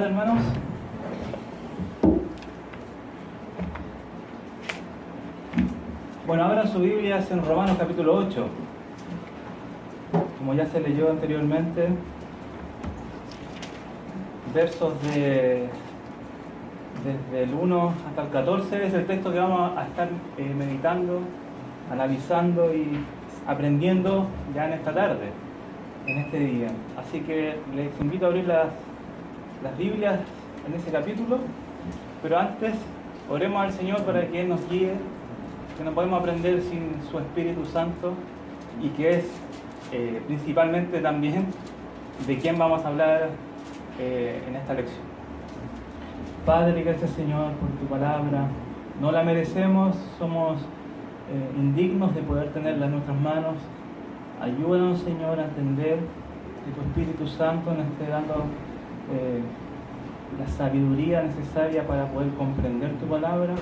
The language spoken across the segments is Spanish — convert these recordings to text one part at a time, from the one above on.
tomar, hermanos? Bueno, abran su Biblia en Romanos capítulo 8. Como ya se leyó anteriormente, versos desde el 1 hasta el 14 es el texto que vamos a estar meditando, analizando y aprendiendo ya en esta tarde, en este día. Así que les invito a abrir las Biblias en ese capítulo, pero antes oremos al Señor para que Él nos guíe, que no podemos aprender sin su Espíritu Santo y que es principalmente también de quién vamos a hablar en esta lección. Padre, gracias Señor por tu palabra. No la merecemos, somos indignos de poder tenerla en nuestras manos. Ayúdanos, Señor, a entender que tu Espíritu Santo nos esté dando la sabiduría necesaria para poder comprender tu palabra.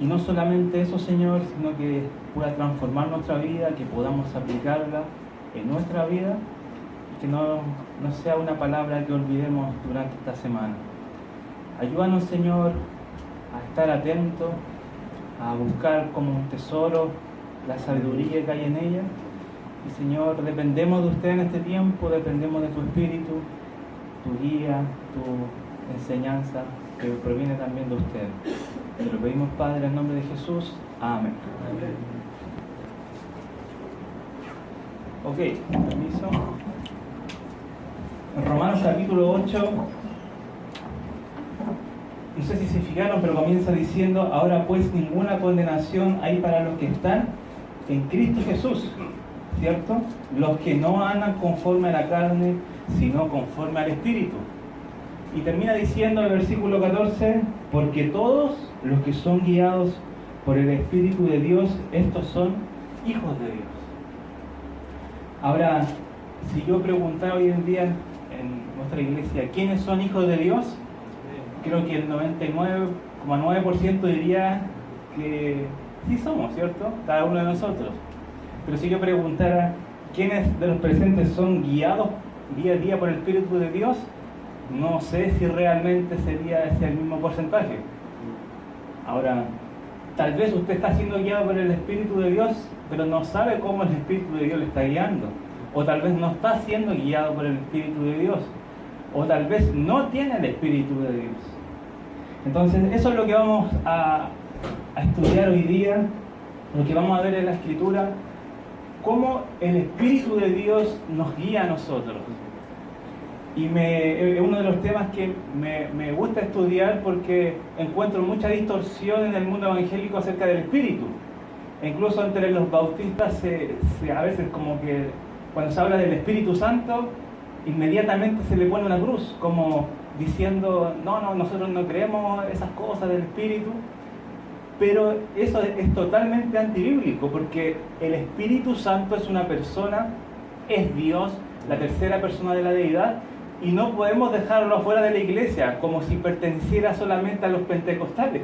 Y no solamente eso, Señor, sino que pueda transformar nuestra vida, que podamos aplicarla en nuestra vida y que no sea una palabra que olvidemos durante esta semana. Ayúdanos, Señor, a estar atentos, a buscar como un tesoro la sabiduría que hay en ella. Y, Señor, dependemos de usted en este tiempo, dependemos de tu Espíritu, tu guía, tu enseñanza, que proviene también de usted. Te lo pedimos, Padre, en nombre de Jesús. Amén. Ok, permiso. En Romanos capítulo 8, no sé si se fijaron, pero comienza diciendo: ahora pues ninguna condenación hay para los que están en Cristo Jesús, ¿cierto? Los que no andan conforme a la carne, sino conforme al Espíritu. Y termina diciendo el versículo 14: porque todos los que son guiados por el Espíritu de Dios, estos son hijos de Dios. Ahora, si yo preguntara hoy en día en nuestra iglesia, ¿quiénes son hijos de Dios? Creo que el 99,9% diría que sí somos, ¿cierto? Cada uno de nosotros. Pero si yo preguntara, ¿quiénes de los presentes son guiados día a día por el Espíritu de Dios? No sé si realmente sería ese el mismo porcentaje. Ahora, tal vez usted está siendo guiado por el Espíritu de Dios, pero no sabe cómo el Espíritu de Dios le está guiando. O tal vez no está siendo guiado por el Espíritu de Dios. O tal vez no tiene el Espíritu de Dios. Entonces, eso es lo que vamos a estudiar hoy día, lo que vamos a ver en la Escritura, cómo el Espíritu de Dios nos guía a nosotros. Y es uno de los temas que me gusta estudiar porque encuentro mucha distorsión en el mundo evangélico acerca del Espíritu. E incluso entre los bautistas a veces como que cuando se habla del Espíritu Santo, inmediatamente se le pone una cruz, como diciendo, no, nosotros no creemos esas cosas del Espíritu. Pero eso es totalmente antibíblico, porque el Espíritu Santo es una persona, es Dios, la tercera persona de la deidad, y no podemos dejarlo afuera de la iglesia, como si perteneciera solamente a los pentecostales.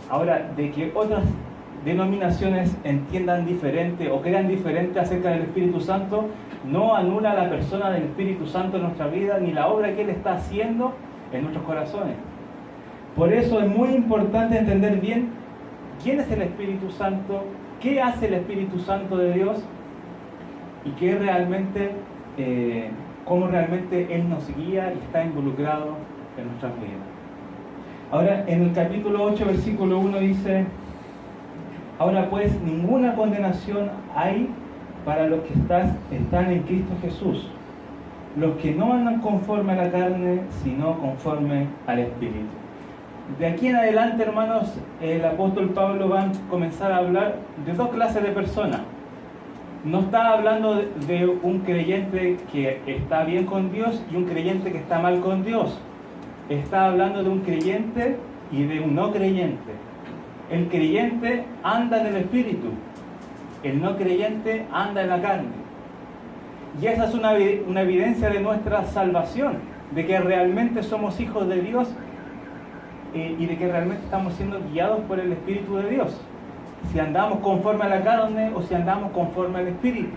Ahora, de que otras denominaciones entiendan diferente o crean diferente acerca del Espíritu Santo, no anula la persona del Espíritu Santo en nuestra vida, ni la obra que Él está haciendo en nuestros corazones. Por eso es muy importante entender bien quién es el Espíritu Santo, qué hace el Espíritu Santo de Dios y qué realmente, cómo realmente Él nos guía y está involucrado en nuestras vidas. Ahora, en el capítulo 8, versículo 1 dice: ahora pues ninguna condenación hay para los que están en Cristo Jesús, los que no andan conforme a la carne, sino conforme al Espíritu. De aquí en adelante, hermanos, el apóstol Pablo va a comenzar a hablar de dos clases de personas. No está hablando de un creyente que está bien con Dios y un creyente que está mal con Dios. Está hablando de un creyente y de un no creyente. El creyente anda en el Espíritu, el no creyente anda en la carne. Y esa es una evidencia de nuestra salvación, de que realmente somos hijos de Dios y de que realmente estamos siendo guiados por el Espíritu de Dios. Si andamos conforme a la carne o si andamos conforme al Espíritu.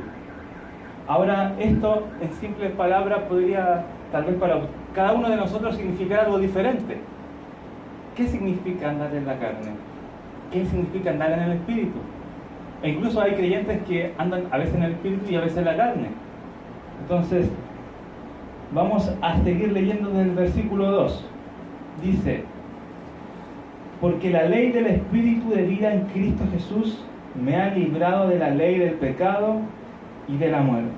Ahora, esto en simples palabras podría, tal vez cada uno de nosotros significará algo diferente. ¿Qué significa andar en la carne? ¿Qué significa andar en el Espíritu? E incluso hay creyentes que andan a veces en el Espíritu y a veces en la carne. Entonces, vamos a seguir leyendo desde el versículo 2. Dice: porque la ley del Espíritu de vida en Cristo Jesús me ha librado de la ley del pecado y de la muerte.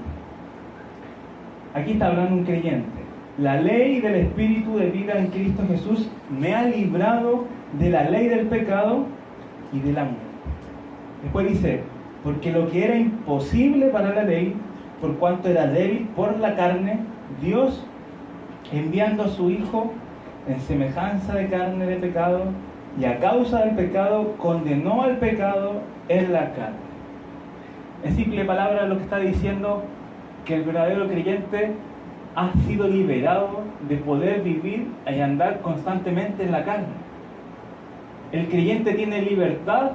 Aquí está hablando un creyente. La ley del Espíritu de vida en Cristo Jesús me ha librado de la ley del pecado y de la muerte. Después dice: porque lo que era imposible para la ley, por cuanto era débil por la carne, Dios, enviando a su Hijo en semejanza de carne de pecado, y a causa del pecado condenó al pecado en la carne. En simple palabra, lo que está diciendo que el verdadero creyente ha sido liberado de poder vivir y andar constantemente en la carne. El creyente tiene libertad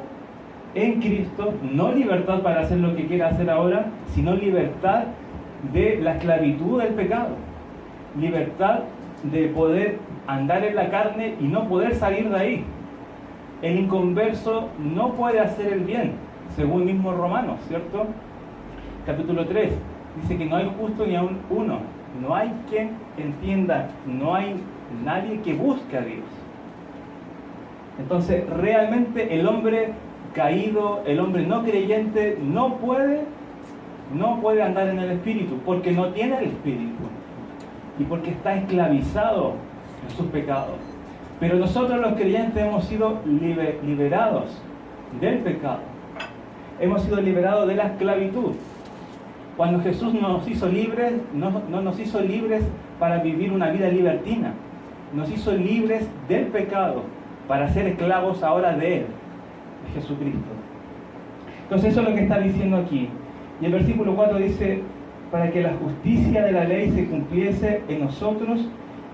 en Cristo, no libertad para hacer lo que quiera hacer ahora, sino libertad de la esclavitud del pecado, libertad de poder andar en la carne y no poder salir de ahí. El inconverso no puede hacer el bien, según mismo Romanos, ¿cierto? Capítulo 3, dice que no hay justo ni aun uno, no hay quien entienda, no hay nadie que busque a Dios. Entonces, realmente el hombre caído, el hombre no creyente, no puede andar en el Espíritu, porque no tiene el Espíritu y porque está esclavizado en sus pecados. Pero nosotros los creyentes hemos sido liberados del pecado, hemos sido liberados de la esclavitud. Cuando Jesús nos hizo libres, no nos hizo libres para vivir una vida libertina, nos hizo libres del pecado para ser esclavos ahora de Él, de Jesucristo. Entonces eso es lo que está diciendo aquí. Y el versículo 4 dice: para que la justicia de la ley se cumpliese en nosotros,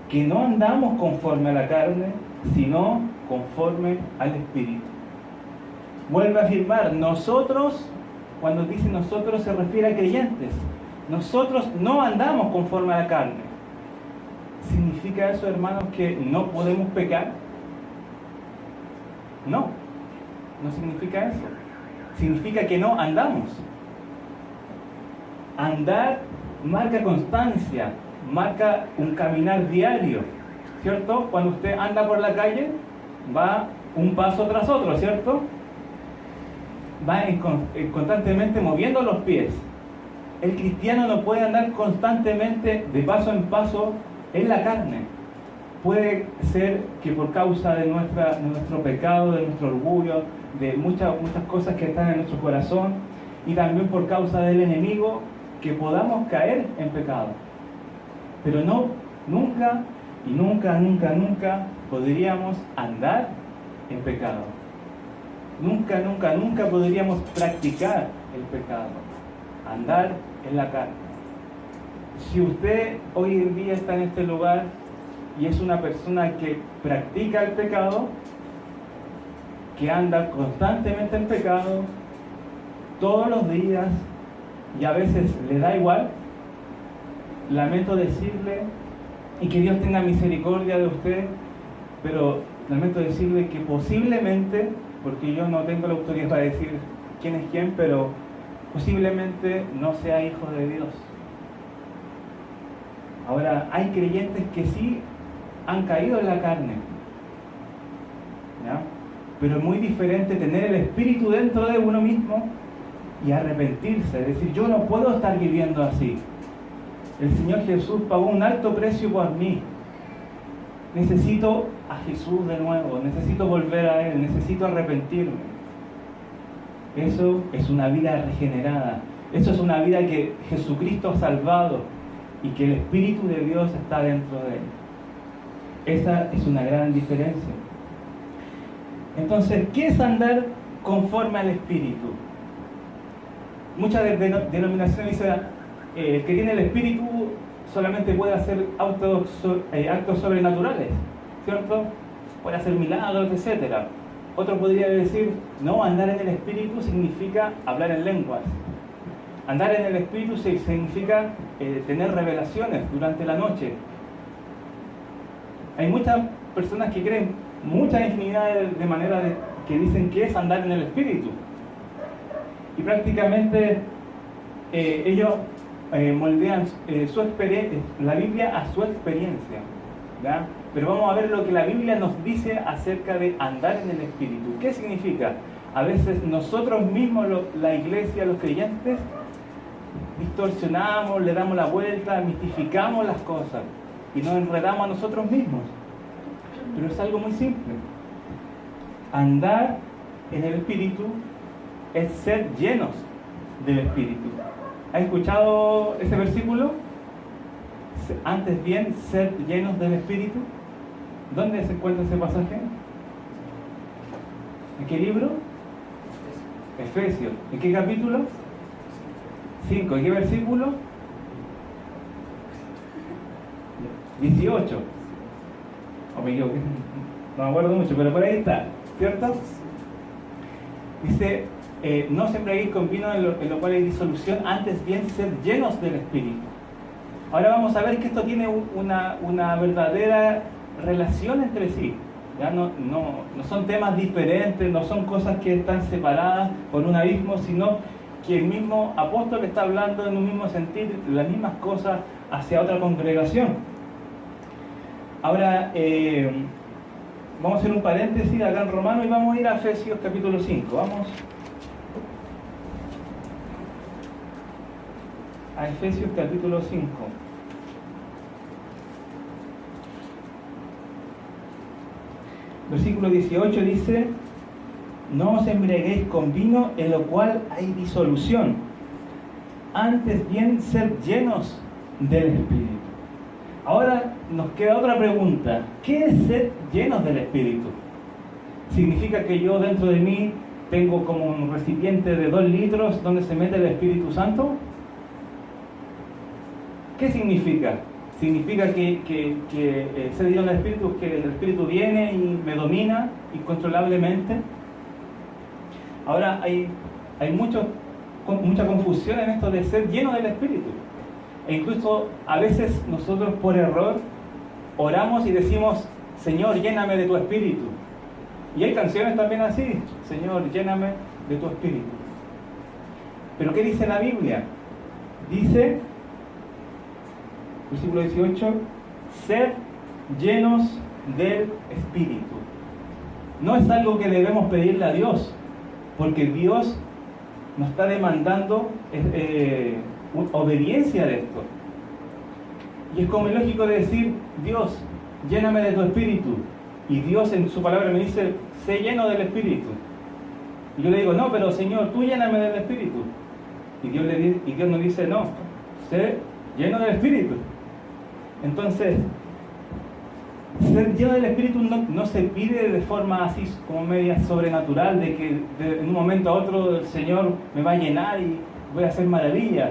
que no andamos conforme a la carne, sino conforme al Espíritu. Vuelve a afirmar, nosotros, cuando dice nosotros se refiere a creyentes. Nosotros no andamos conforme a la carne. ¿Significa eso, hermanos, que no podemos pecar? No, no significa eso. Significa que no andamos. Andar marca constancia, marca un caminar diario, ¿cierto? Cuando usted anda por la calle, va un paso tras otro, ¿cierto? Va constantemente moviendo los pies. El cristiano no puede andar constantemente de paso en paso en la carne. Puede ser que por causa de nuestro pecado, de nuestro orgullo, de muchas cosas que están en nuestro corazón, y también por causa del enemigo, que podamos caer en pecado. Pero nunca podríamos andar en pecado. Nunca podríamos practicar el pecado, andar en la carne. Si usted hoy en día está en este lugar y es una persona que practica el pecado, que anda constantemente en pecado, todos los días, y a veces le da igual, lamento decirle, y que Dios tenga misericordia de usted, pero lamento decirle que posiblemente, porque yo no tengo la autoridad para decir quién es quién, pero posiblemente no sea hijo de Dios. Ahora, hay creyentes que sí han caído en la carne, ¿ya? Pero es muy diferente tener el Espíritu dentro de uno mismo y arrepentirse, es decir, yo no puedo estar viviendo así. El Señor Jesús pagó un alto precio por mí. Necesito a Jesús de nuevo, necesito volver a Él, necesito arrepentirme. Eso es una vida regenerada. Eso es una vida que Jesucristo ha salvado y que el Espíritu de Dios está dentro de Él. Esa es una gran diferencia. Entonces, ¿qué es andar conforme al Espíritu? Muchas denominaciones dicen que tiene el Espíritu solamente puede hacer actos sobrenaturales, ¿cierto? Puede hacer milagros, etc. Otro podría decir, no, andar en el Espíritu significa hablar en lenguas. Andar en el Espíritu significa tener revelaciones durante la noche. Hay muchas personas que creen muchas infinidades de maneras que dicen que es andar en el Espíritu. Y prácticamente ellos moldean la Biblia a su experiencia, ¿ya? Pero vamos a ver lo que la Biblia nos dice acerca de andar en el Espíritu. ¿Qué significa? A veces nosotros mismos, la iglesia, los creyentes, distorsionamos, le damos la vuelta, mistificamos las cosas y nos enredamos a nosotros mismos. Pero es algo muy simple. Andar en el Espíritu es ser llenos del Espíritu. ¿Has escuchado ese versículo? Antes bien, ser llenos del Espíritu. ¿Dónde se encuentra ese pasaje? ¿En qué libro? Efesios. ¿En qué capítulo? 5. ¿En qué versículo? 18. O me equivoqué, no me acuerdo mucho, pero por ahí está, ¿cierto? Dice, no se embriaguéis con vino en lo cual hay disolución, antes bien ser llenos del Espíritu. Ahora vamos a ver que esto tiene una verdadera relación entre sí. Ya no son temas diferentes, no son cosas que están separadas por un abismo, sino que el mismo apóstol está hablando en un mismo sentido, las mismas cosas hacia otra congregación. Ahora vamos a hacer un paréntesis acá en Romano y vamos a ir a Efesios capítulo 5. Vamos a Efesios capítulo 5. Versículo 18 dice: no os embriaguéis con vino en lo cual hay disolución, antes bien ser llenos del Espíritu. Ahora nos queda otra pregunta. ¿Qué es ser llenos del Espíritu? ¿Significa que yo dentro de mí tengo como un recipiente de 2 litros donde se mete el Espíritu Santo? ¿Qué significa? ¿Significa que ser lleno del Espíritu es que el Espíritu viene y me domina incontrolablemente? Ahora hay mucha confusión en esto de ser lleno del Espíritu. E incluso a veces nosotros por error oramos y decimos: Señor, lléname de tu Espíritu. Y hay canciones también así: Señor, lléname de tu Espíritu. Pero ¿qué dice la Biblia? Dice, versículo 18: sed llenos del Espíritu. No es algo que debemos pedirle a Dios, porque Dios nos está demandando obediencia de esto. Y es como lógico de decir: Dios, lléname de tu Espíritu. Y Dios en su palabra me dice: sé lleno del Espíritu. Y yo le digo: no, pero Señor, tú lléname del Espíritu. Y Dios nos dice: no, sé lleno del Espíritu. Entonces, ser lleno del Espíritu no se pide de forma así como media sobrenatural, de que en un momento a otro el Señor me va a llenar y voy a hacer maravillas,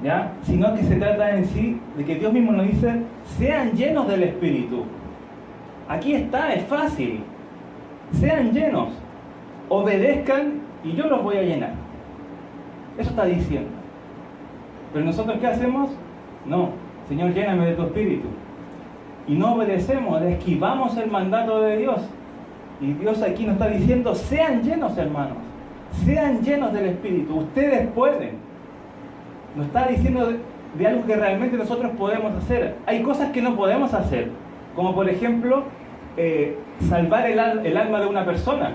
¿ya? Sino que se trata en sí de que Dios mismo nos dice: sean llenos del Espíritu. Aquí está, es fácil. Sean llenos, obedezcan y yo los voy a llenar. Eso está diciendo. Pero nosotros, ¿qué hacemos? No, Señor, lléname de tu Espíritu. Y no obedecemos, esquivamos el mandato de Dios. Y Dios aquí nos está diciendo: sean llenos, hermanos, sean llenos del Espíritu. Ustedes pueden. Nos está diciendo de algo que realmente nosotros podemos hacer. Hay cosas que no podemos hacer, como por ejemplo salvar el alma de una persona,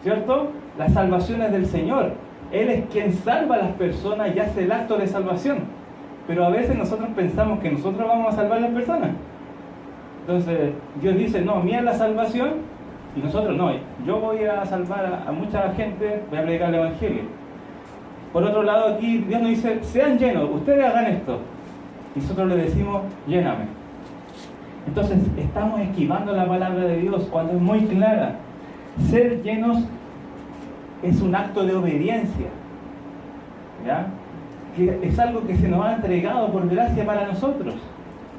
¿cierto? La salvación es del Señor. Él es quien salva a las personas y hace el acto de salvación. Pero a veces nosotros pensamos que nosotros vamos a salvar a las personas. Entonces Dios dice: no, mía es la salvación. Y nosotros: no, yo voy a salvar a mucha gente, voy a predicar el Evangelio. Por otro lado, aquí Dios nos dice: sean llenos, ustedes hagan esto. Y nosotros le decimos: lléname. Entonces estamos esquivando la palabra de Dios cuando es muy clara. Ser llenos es un acto de obediencia, ¿ya? Que es algo que se nos ha entregado por gracia para nosotros.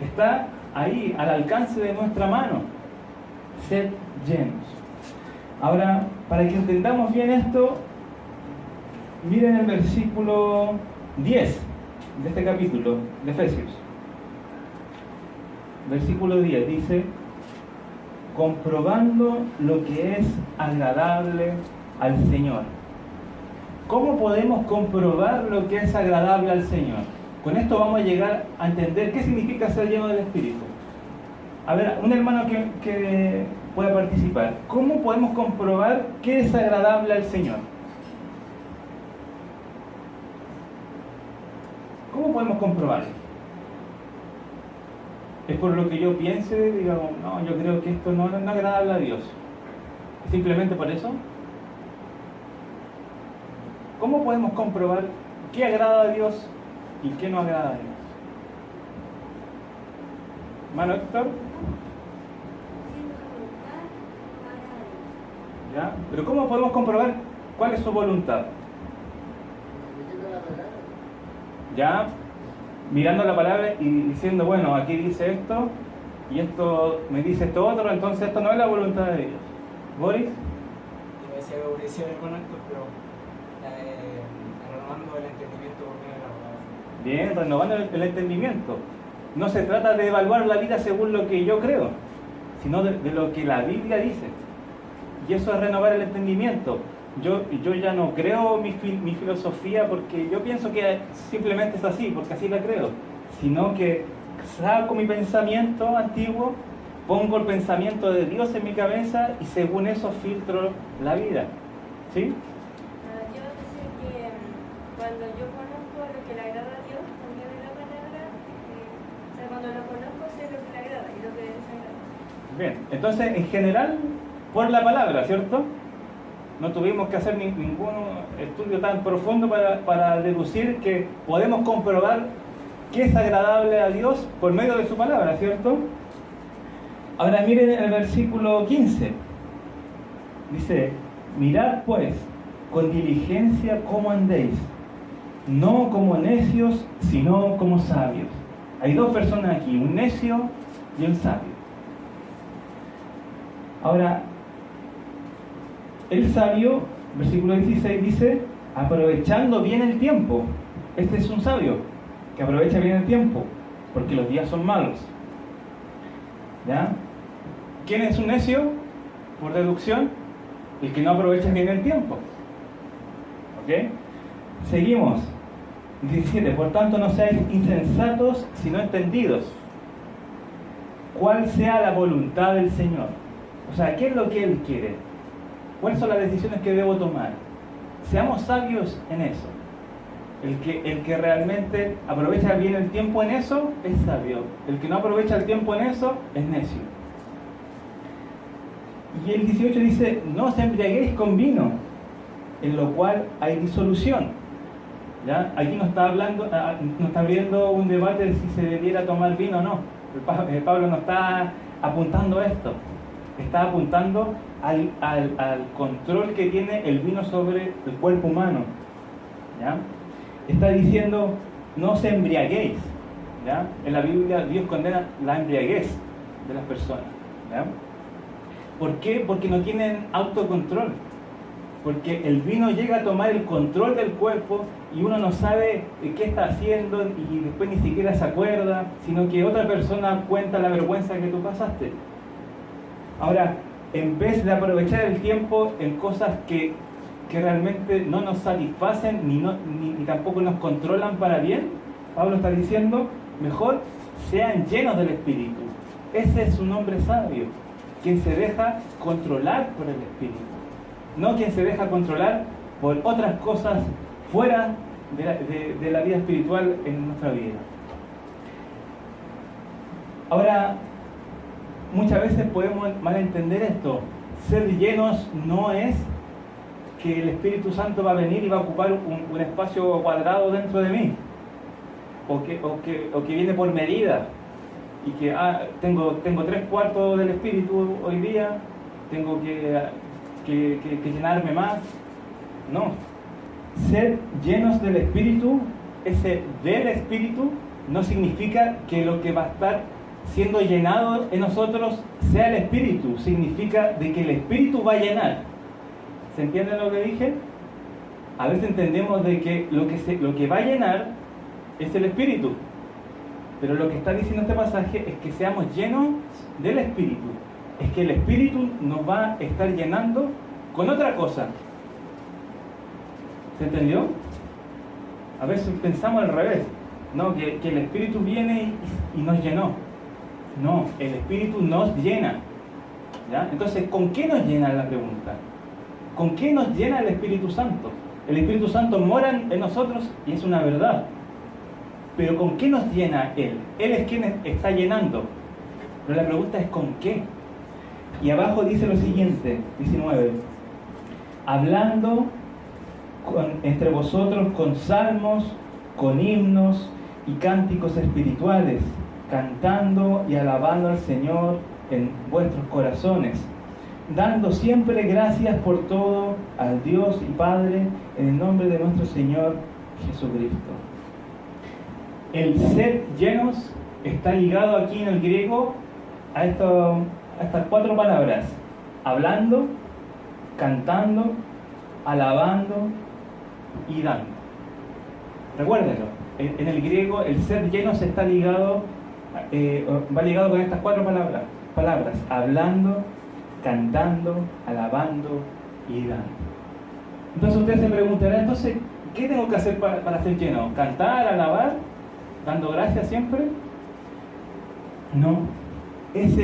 Está ahí, al alcance de nuestra mano. Ser llenos. Ahora, para que entendamos bien esto, miren el versículo 10 de este capítulo de Efesios. versículo 10, dice: comprobando lo que es agradable al Señor. ¿Cómo podemos comprobar lo que es agradable al Señor? Con esto vamos a llegar a entender qué significa ser lleno del Espíritu. A ver, un hermano que pueda participar. ¿Cómo podemos comprobar qué es agradable al Señor? ¿Cómo podemos comprobarlo? ¿Es por lo que yo piense, digamos, no, yo creo que esto no es agradable a Dios? ¿Simplemente por eso? ¿Cómo podemos comprobar qué agrada a Dios y qué no agrada a Dios? ¿Hermano Héctor? ¿Ya? ¿Pero cómo podemos comprobar cuál es su voluntad? ¿Ya? Mirando la palabra y diciendo, bueno, aquí dice esto y esto me dice esto otro, entonces esto no es la voluntad de Dios. ¿Boris? Yo decía que obedeció con esto, pero renovando el entendimiento por medio de la palabra. Bien, renovando el entendimiento. No se trata de evaluar la vida según lo que yo creo, sino de lo que la Biblia dice. Y eso es renovar el entendimiento. Yo ya no creo mi filosofía porque yo pienso que simplemente es así, porque así la creo, sino que saco mi pensamiento antiguo, pongo el pensamiento de Dios en mi cabeza y según eso filtro la vida. ¿Sí? Yo sé que cuando yo conozco lo que le agrada a Dios, también en la palabra, o sea, cuando lo conozco sé lo que le agrada y lo que le desagrada. Bien, entonces en general por la palabra, ¿cierto? No tuvimos que hacer ningún estudio tan profundo para deducir que podemos comprobar qué es agradable a Dios por medio de su palabra, ¿cierto? Ahora miren el versículo 15. Dice: mirad pues con diligencia cómo andéis, no como necios, sino como sabios. Hay dos personas aquí, un necio y un sabio. Ahora, el sabio, versículo 16, dice: aprovechando bien el tiempo. Este es un sabio que aprovecha bien el tiempo, porque los días son malos. ¿Ya? ¿Quién es un necio? Por deducción, el que no aprovecha bien el tiempo. ¿Ok? Seguimos. 17. Por tanto, no seáis insensatos, sino entendidos. ¿Cuál sea la voluntad del Señor? O sea, ¿qué es lo que Él quiere? ¿Cuáles son las decisiones que debo tomar? Seamos sabios en eso. El que realmente aprovecha bien el tiempo en eso es sabio. El que no aprovecha el tiempo en eso es necio. Y el 18 dice: no os embriaguéis con vino, en lo cual hay disolución. ¿Ya? Aquí no está abriendo un debate de si se debiera tomar vino o no. Pablo no está apuntando a esto. Está apuntando al control que tiene el vino sobre el cuerpo humano. ¿Ya? Está diciendo: no os embriaguéis. ¿Ya? En la Biblia Dios condena la embriaguez de las personas. ¿Ya? ¿Por qué? Porque no tienen autocontrol. Porque el vino llega a tomar el control del cuerpo y uno no sabe qué está haciendo y después ni siquiera se acuerda, sino que otra persona cuenta la vergüenza que tú pasaste. Ahora, en vez de aprovechar el tiempo en cosas que realmente no nos satisfacen ni tampoco nos controlan para bien, Pablo está diciendo: mejor sean llenos del Espíritu. Ese es un hombre sabio, quien se deja controlar por el Espíritu, no quien se deja controlar por otras cosas fuera de la vida espiritual en nuestra vida. Ahora, muchas veces podemos malentender esto. Ser llenos no es que el Espíritu Santo va a venir y va a ocupar un espacio cuadrado dentro de mí, o que viene por medida y que tengo 3/4 del Espíritu hoy día, tengo que llenarme más. No. Ser llenos del Espíritu, ese del Espíritu, no significa que lo que va a estar siendo llenado en nosotros sea el Espíritu. Significa de que el Espíritu va a llenar. ¿Se entiende lo que dije? A veces entendemos de que lo que va a llenar es el Espíritu. Pero lo que está diciendo este pasaje es que seamos llenos del Espíritu. Es que el Espíritu nos va a estar llenando con otra cosa. ¿Se entendió? A veces pensamos al revés, ¿no? Que el Espíritu viene y nos llenó. No, el Espíritu nos llena. ¿Ya? Entonces, ¿con qué nos llena la pregunta? ¿Con qué nos llena el Espíritu Santo? El Espíritu Santo mora en nosotros y es una verdad. Pero ¿con qué nos llena Él? Él es quien está llenando. Pero la pregunta es ¿con qué? Y abajo dice lo siguiente, 19. Hablando entre vosotros con salmos, con himnos y cánticos espirituales, cantando y alabando al Señor en vuestros corazones, dando siempre gracias por todo al Dios y Padre en el nombre de nuestro Señor Jesucristo. El ser llenos está ligado aquí en el griego a estas 4 palabras: hablando, cantando, alabando y dando. Recuérdenlo, en el griego el ser llenos está ligado, va ligado con estas 4 palabras: hablando, cantando, alabando y dando. Entonces usted se preguntará, entonces, ¿qué tengo que hacer para ser lleno? ¿Cantar, alabar, dando gracias siempre? No, es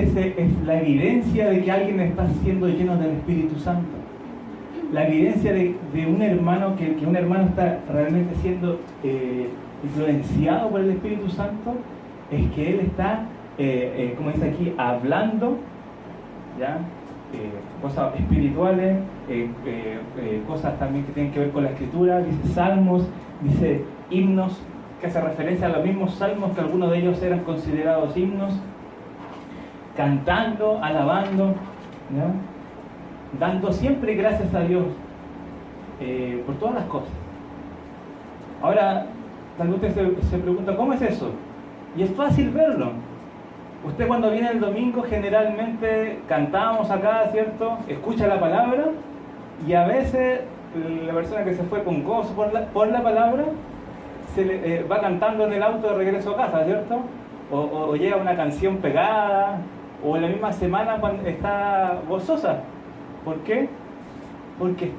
la evidencia de que alguien está siendo lleno del Espíritu Santo. La evidencia de un hermano, que un hermano está realmente siendo influenciado por el Espíritu Santo, es que él está, como dice aquí, hablando, ¿ya? Cosas espirituales, cosas también que tienen que ver con la Escritura, dice salmos, dice himnos, que hace referencia a los mismos salmos que algunos de ellos eran considerados himnos, cantando, alabando, ¿no? Dando siempre gracias a Dios por todas las cosas. Ahora, tal vez usted se pregunta, ¿cómo es eso? Y es fácil verlo. Usted cuando viene el domingo generalmente cantamos acá, ¿cierto? Escucha la palabra y a veces la persona que se fue con gozo por la palabra va cantando en el auto de regreso a casa, ¿cierto? O llega una canción pegada, o en la misma semana cuando está gozosa. ¿Por qué? Porque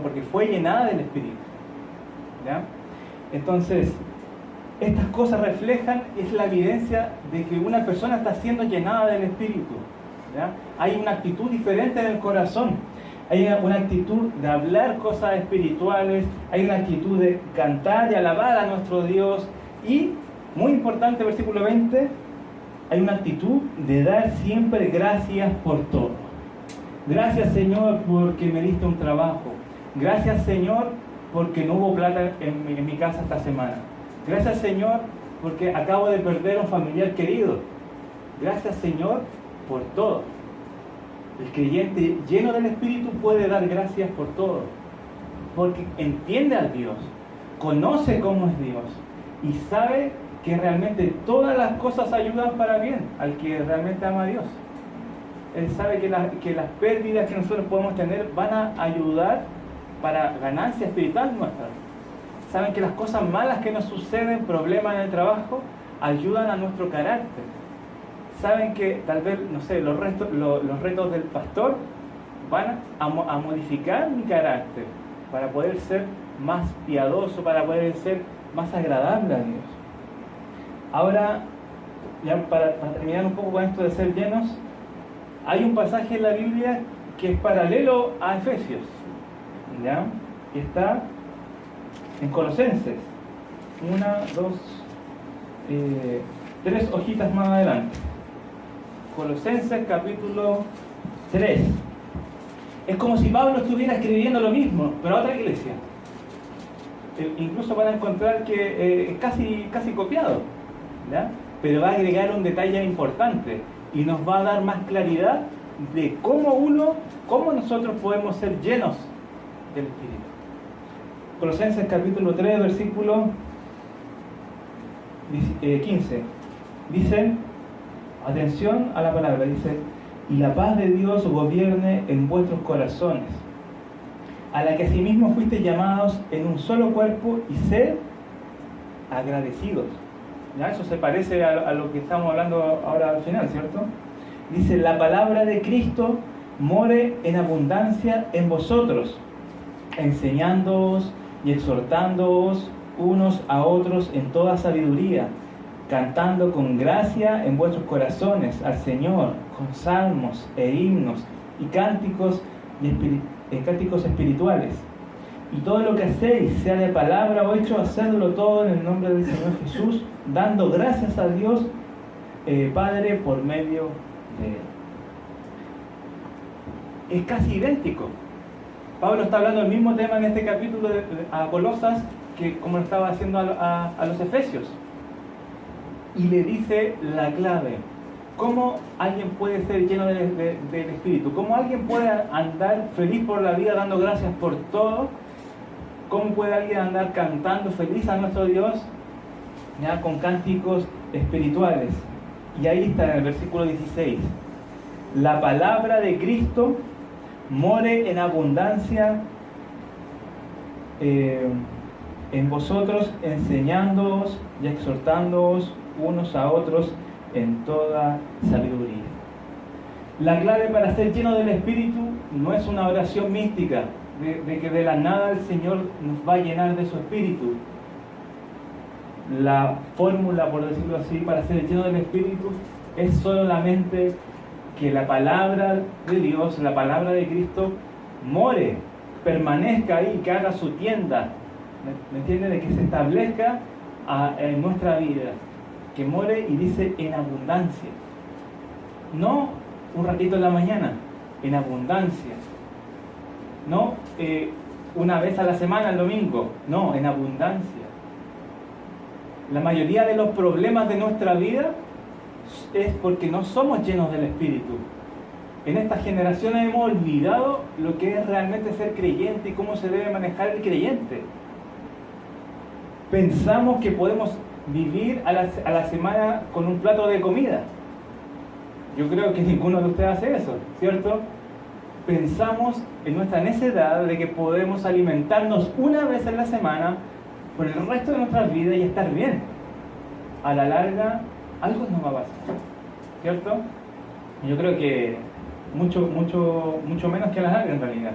porque fue llenada del Espíritu. ¿Ya? Entonces, estas cosas reflejan, es la evidencia de que una persona está siendo llenada del Espíritu. ¿Ya? Hay una actitud diferente en el corazón. Hay una actitud de hablar cosas espirituales, hay una actitud de cantar y alabar a nuestro Dios. Y, muy importante, versículo 20, hay una actitud de dar siempre gracias por todo. Gracias, Señor, porque me diste un trabajo. Gracias, Señor, porque no hubo plata en mi casa esta semana. Gracias, Señor, porque acabo de perder a un familiar querido. Gracias, Señor, por todo. El creyente lleno del Espíritu puede dar gracias por todo, porque entiende a Dios, conoce cómo es Dios y sabe que realmente todas las cosas ayudan para bien al que realmente ama a Dios. Él sabe que las pérdidas que nosotros podemos tener van a ayudar para ganancia espiritual nuestra. Saben que las cosas malas que nos suceden, problemas en el trabajo, ayudan a nuestro carácter. Saben que tal vez, no sé, los retos del pastor van a modificar mi carácter para poder ser más piadoso, para poder ser más agradable a Dios. Ahora, ya para terminar un poco con esto de ser llenos, hay un pasaje en la Biblia que es paralelo a Efesios, ¿ya? Y está en Colosenses, 1, 2, 3 hojitas más adelante. Colosenses capítulo 3. Es como si Pablo estuviera escribiendo lo mismo, pero a otra iglesia. Incluso van a encontrar que es casi copiado, ¿ya? Pero va a agregar un detalle importante y nos va a dar más claridad de cómo nosotros podemos ser llenos del Espíritu. Colosenses capítulo 3, versículo 15. Dice, atención a la palabra, dice: y la paz de Dios gobierne en vuestros corazones, a la que asimismo fuisteis llamados en un solo cuerpo, y sed agradecidos. ¿Ya? Eso se parece a lo que estamos hablando ahora al final, ¿cierto? Dice, la palabra de Cristo more en abundancia en vosotros, enseñándoos y exhortándoos unos a otros en toda sabiduría, cantando con gracia en vuestros corazones al Señor, con salmos e himnos y cánticos espirituales. Y todo lo que hacéis, sea de palabra o hecho, hacedlo todo en el nombre del Señor Jesús, dando gracias a Dios Padre por medio de Él. Es casi idéntico. Pablo está hablando del mismo tema en este capítulo a Colosas que como lo estaba haciendo a los Efesios. Y le dice la clave. ¿Cómo alguien puede ser lleno del Espíritu? ¿Cómo alguien puede andar feliz por la vida dando gracias por todo? ¿Cómo puede alguien andar cantando feliz a nuestro Dios? ¿Ya? Con cánticos espirituales. Y ahí está en el versículo 16. La palabra de Cristo more en abundancia en vosotros, enseñándoos y exhortándoos unos a otros en toda sabiduría. La clave para ser lleno del Espíritu no es una oración mística, de que de la nada el Señor nos va a llenar de su Espíritu. La fórmula, por decirlo así, para ser lleno del Espíritu es solamente que la palabra de Dios, la palabra de Cristo, more, permanezca ahí, que haga su tienda, ¿me entiende? De que se establezca en nuestra vida, que more y dice en abundancia. No un ratito en la mañana, en abundancia. No una vez a la semana, el domingo, no, en abundancia. La mayoría de los problemas de nuestra vida es porque no somos llenos del Espíritu. En esta generación hemos olvidado lo que es realmente ser creyente y cómo se debe manejar el creyente. Pensamos que podemos vivir a la semana con un plato de comida. Yo creo que ninguno de ustedes hace eso, ¿cierto? Pensamos en nuestra necedad de que podemos alimentarnos una vez en la semana por el resto de nuestras vidas y estar bien. A la larga, algo nos va a pasar, ¿cierto? Yo creo que mucho menos que a la larga en realidad.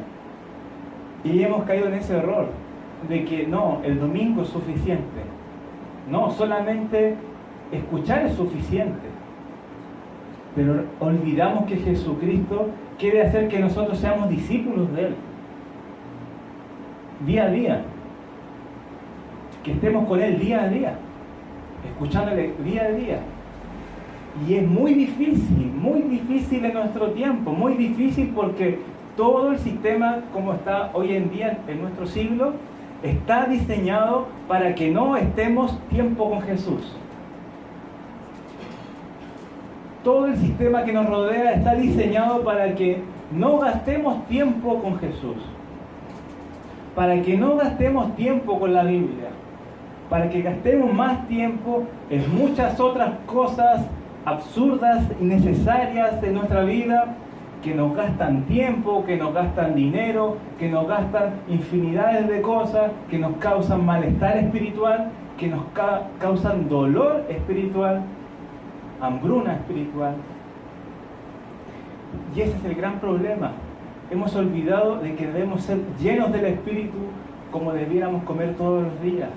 Y hemos caído en ese error de que no, el domingo es suficiente. No, solamente escuchar es suficiente. Pero olvidamos que Jesucristo quiere hacer que nosotros seamos discípulos de Él. Día a día. Que estemos con Él día a día. Escuchándole día a día. Y es muy difícil en nuestro tiempo. Muy difícil porque todo el sistema como está hoy en día en nuestro siglo está diseñado para que no estemos tiempo con Jesús. Todo el sistema que nos rodea está diseñado para que no gastemos tiempo con Jesús, para que no gastemos tiempo con la Biblia, para que gastemos más tiempo en muchas otras cosas absurdas y necesarias de nuestra vida, que nos gastan tiempo, que nos gastan dinero, que nos gastan infinidades de cosas, que nos causan malestar espiritual, que nos causan dolor espiritual, hambruna espiritual. Y ese es el gran problema. Hemos olvidado de que debemos ser llenos del Espíritu como debiéramos comer todos los días.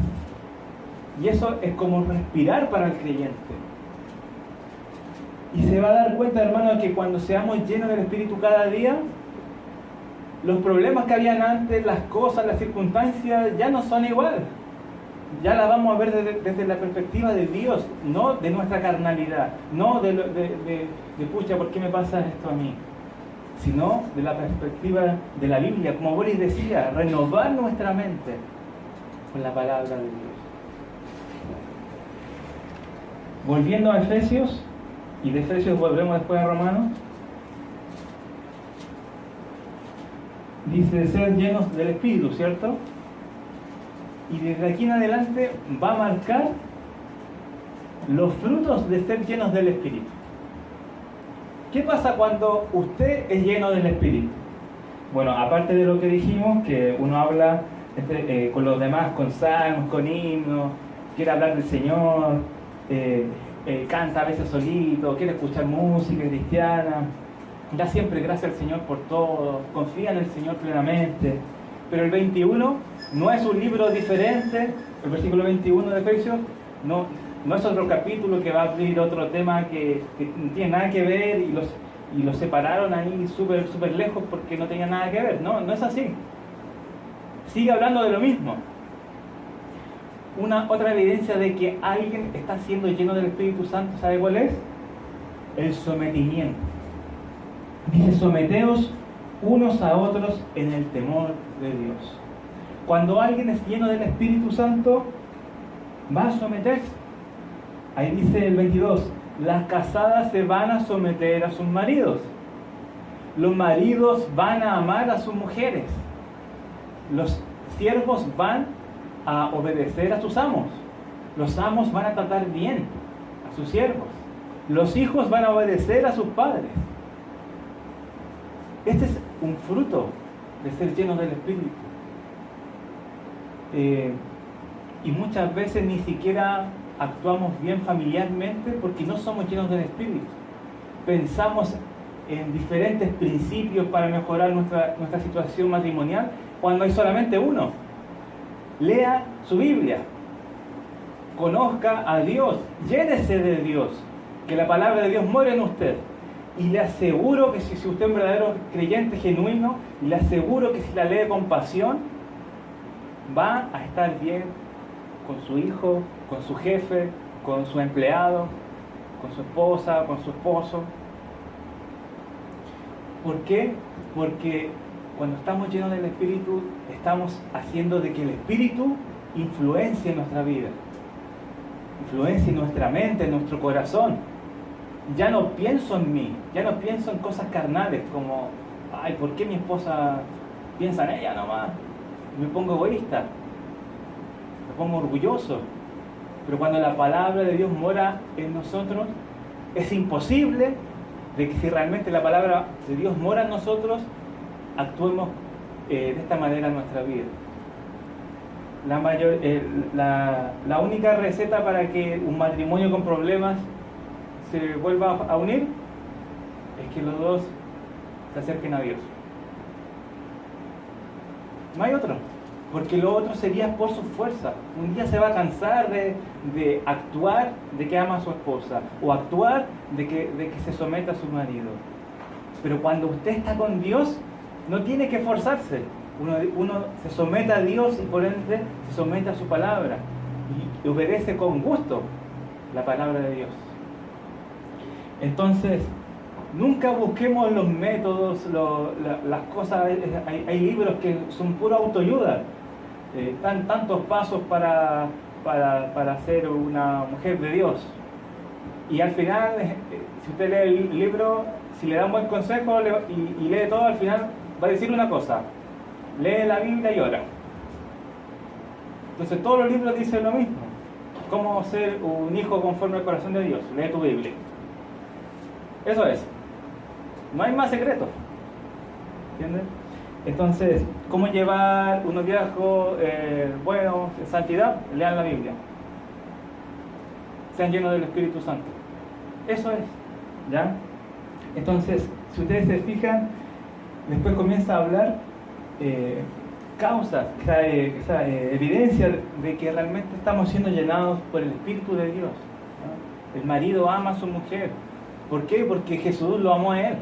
Y eso es como respirar para el creyente. Y se va a dar cuenta, hermano, que cuando seamos llenos del Espíritu cada día, los problemas que habían antes, las cosas, las circunstancias, ya no son igual. Ya la vamos a ver desde la perspectiva de Dios, no de nuestra carnalidad, no de pucha, ¿por qué me pasa esto a mí? Sino de la perspectiva de la Biblia, como Boris decía, renovar nuestra mente con la palabra de Dios. Volviendo a Efesios, y de Efesios volvemos después a Romanos, dice ser llenos del Espíritu, ¿cierto? Y desde aquí en adelante va a marcar los frutos de ser llenos del Espíritu. ¿Qué pasa cuando usted es lleno del Espíritu? Bueno, aparte de lo que dijimos, que uno habla con los demás, con salmos, con himnos, quiere hablar del Señor, canta a veces solito, quiere escuchar música cristiana, da siempre gracias al Señor por todo, confía en el Señor plenamente. Pero el 21 no es un libro diferente, el versículo 21 de Efesios no es otro capítulo que va a abrir otro tema que no tiene nada que ver y los separaron ahí súper lejos porque no tenía nada que ver. No es así. Sigue hablando de lo mismo. Otra evidencia de que alguien está siendo lleno del Espíritu Santo, ¿sabe cuál es? El sometimiento. Dice, someteos unos a otros en el temor de Dios. Cuando alguien es lleno del Espíritu Santo, va a someterse. Ahí dice el 22, las casadas se van a someter a sus maridos. Los maridos van a amar a sus mujeres. Los siervos van a obedecer a sus amos. Los amos van a tratar bien a sus siervos. Los hijos van a obedecer a sus padres. Este es un fruto de ser lleno del Espíritu. Y muchas veces ni siquiera actuamos bien familiarmente porque no somos llenos del Espíritu. Pensamos en diferentes principios para mejorar nuestra situación matrimonial cuando hay solamente uno. Lea su Biblia, conozca a Dios, llénese de Dios, que la palabra de Dios muere en usted. Y le aseguro que si usted es un verdadero creyente genuino, le aseguro que si la lee con pasión, va a estar bien con su hijo, con su jefe, con su empleado, con su esposa, con su esposo. ¿Por qué? Porque cuando estamos llenos del Espíritu, estamos haciendo de que el Espíritu influencie en nuestra vida, influencie en nuestra mente, en nuestro corazón. Ya no pienso en mí, ya no pienso en cosas carnales como, ay, ¿por qué mi esposa piensa en ella nomás? Me pongo egoísta, me pongo orgulloso. Pero cuando la palabra de Dios mora en nosotros, es imposible de que si realmente la palabra de Dios mora en nosotros, actuemos de esta manera en nuestra vida. La única receta para que un matrimonio con problemas se vuelva a unir es que los dos se acerquen a Dios. No hay otro, porque lo otro sería por su fuerza. Un día se va a cansar de actuar de que ama a su esposa o actuar de que se someta a su marido. Pero cuando usted está con Dios, no tiene que esforzarse. Uno se somete a Dios y por ende se somete a su palabra y obedece con gusto la palabra de Dios. Entonces, nunca busquemos los métodos, las cosas. Hay libros que son pura autoayuda. Tantos pasos para ser una mujer de Dios. Y al final, si usted lee el libro, si le da un buen consejo y lee todo, al final va a decir una cosa: lee la Biblia y ora. Entonces todos los libros dicen lo mismo. Cómo ser un hijo conforme al corazón de Dios. Lee tu Biblia. Eso es. No hay más secreto. ¿Entienden? Entonces, ¿cómo llevar un noviazgo bueno, en santidad? Lean la Biblia. Sean llenos del Espíritu Santo. Eso es. ¿Ya? Entonces, si ustedes se fijan, después comienza a hablar causas, esa evidencia de que realmente estamos siendo llenados por el Espíritu de Dios, ¿no? El marido ama a su mujer. ¿Por qué? Porque Jesús lo amó a él.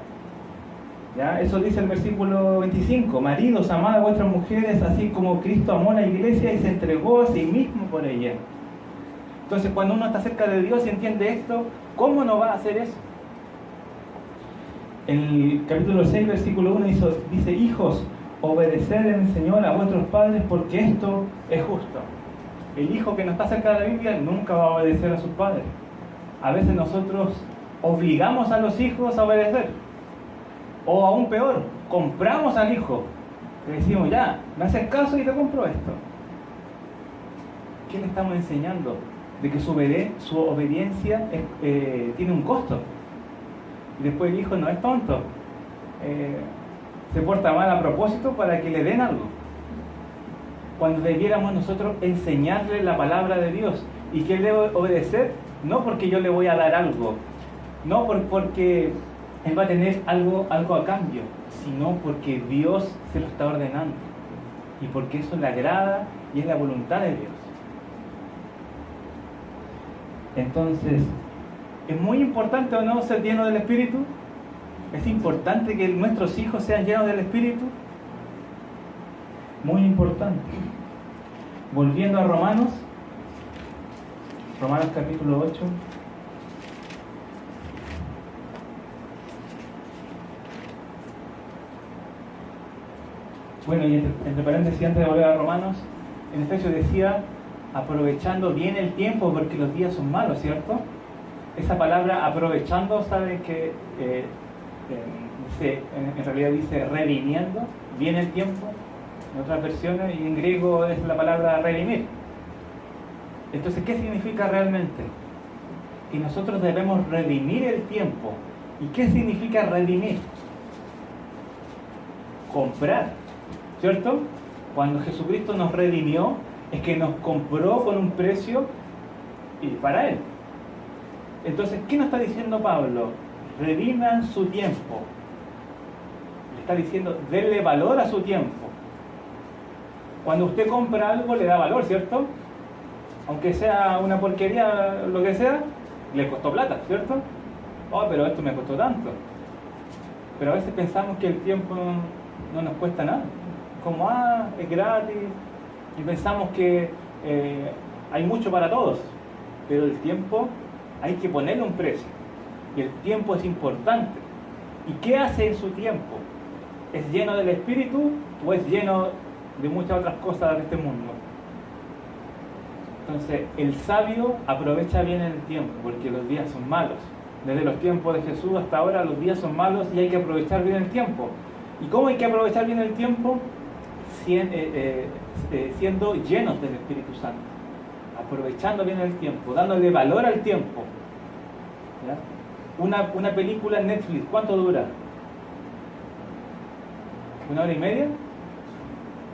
¿Ya? Eso dice el versículo 25. Maridos, amad a vuestras mujeres así como Cristo amó a la iglesia y se entregó a sí mismo por ella. Entonces, cuando uno está cerca de Dios y entiende esto, ¿cómo no va a hacer eso? El capítulo 6, versículo 1 dice: hijos, obedeced en el Señor a vuestros padres, porque esto es justo. El hijo que no está cerca de la Biblia nunca va a obedecer a sus padres. A veces nosotros obligamos a los hijos a obedecer. O aún peor, compramos al hijo. Le decimos: ya, me haces caso y te compro esto. ¿Qué le estamos enseñando? De que su obediencia tiene un costo. Y después el hijo no es tonto. Se porta mal a propósito para que le den algo. Cuando debiéramos nosotros enseñarle la palabra de Dios. ¿Y que él debe obedecer? No porque yo le voy a dar algo, no porque Él va a tener algo a cambio, sino porque Dios se lo está ordenando y porque eso le agrada y es la voluntad de Dios. Entonces, ¿es muy importante o no ser lleno del Espíritu? ¿Es importante que nuestros hijos sean llenos del Espíritu? Muy importante. Volviendo a Romanos capítulo 8. Bueno, y entre paréntesis, antes de volver a Romanos, en Efesios decía, aprovechando bien el tiempo porque los días son malos, ¿cierto? Esa palabra aprovechando, ¿saben que en realidad dice redimiendo bien el tiempo? En otras versiones, y en griego es la palabra redimir. Entonces, ¿qué significa realmente? Que nosotros debemos redimir el tiempo. ¿Y qué significa redimir? Comprar, ¿cierto? Cuando Jesucristo nos redimió, es que nos compró con un precio y para Él. Entonces, ¿qué nos está diciendo Pablo? Rediman su tiempo. Le está diciendo, denle valor a su tiempo. Cuando usted compra algo, le da valor, ¿cierto? Aunque sea una porquería, lo que sea, le costó plata, ¿cierto? Oh, pero esto me costó tanto. Pero a veces pensamos que el tiempo no nos cuesta nada. Como, es gratis. Y pensamos que hay mucho para todos. Pero el tiempo hay que ponerle un precio. Y el tiempo es importante. ¿Y qué hace en su tiempo? ¿Es lleno del Espíritu o es lleno de muchas otras cosas de este mundo? Entonces, el sabio aprovecha bien el tiempo, porque los días son malos. Desde los tiempos de Jesús hasta ahora los días son malos y hay que aprovechar bien el tiempo. ¿Y cómo hay que aprovechar bien el tiempo? Siendo llenos del Espíritu Santo, aprovechando bien el tiempo, dándole valor al tiempo. ¿Ya? Una película en Netflix, ¿cuánto dura? ¿1 hora y media?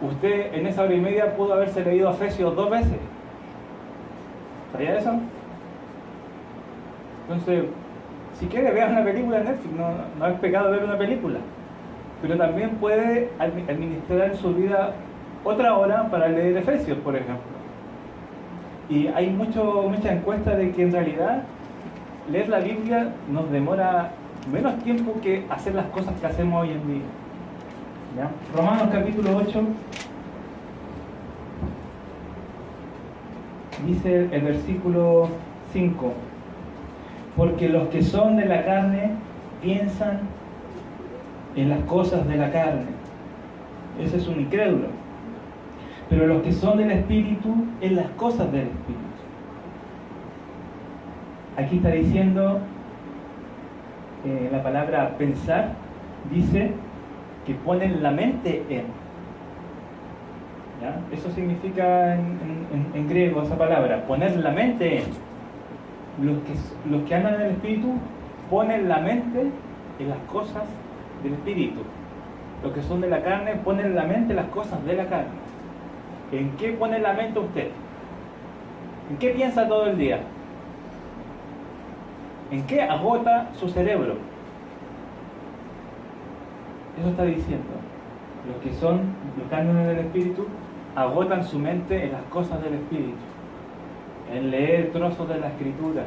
Usted en esa hora y media pudo haberse leído Efesios 2 veces. ¿Sabía eso? Entonces, si quiere ver una película en Netflix, no es pecado ver una película. Pero también puede administrar en su vida otra hora para leer Efesios, por ejemplo. Y hay muchas encuestas de que en realidad leer la Biblia nos demora menos tiempo que hacer las cosas que hacemos hoy en día. ¿Ya? Romanos capítulo 8 dice el versículo 5: porque los que son de la carne piensan en las cosas de la carne. Ese es un incrédulo. Pero los que son del Espíritu, en las cosas del Espíritu. Aquí está diciendo la palabra pensar, dice que ponen la mente en. ¿Ya? Eso significa en griego esa palabra, poner la mente en. Los que andan en el Espíritu ponen la mente en las cosas del Espíritu. Los que son de la carne ponen la mente en las cosas de la carne. ¿En qué pone la mente usted? ¿En qué piensa todo el día? ¿En qué agota su cerebro? Eso está diciendo. Los que andan en el Espíritu agotan su mente en las cosas del Espíritu. En leer trozos de la Escritura,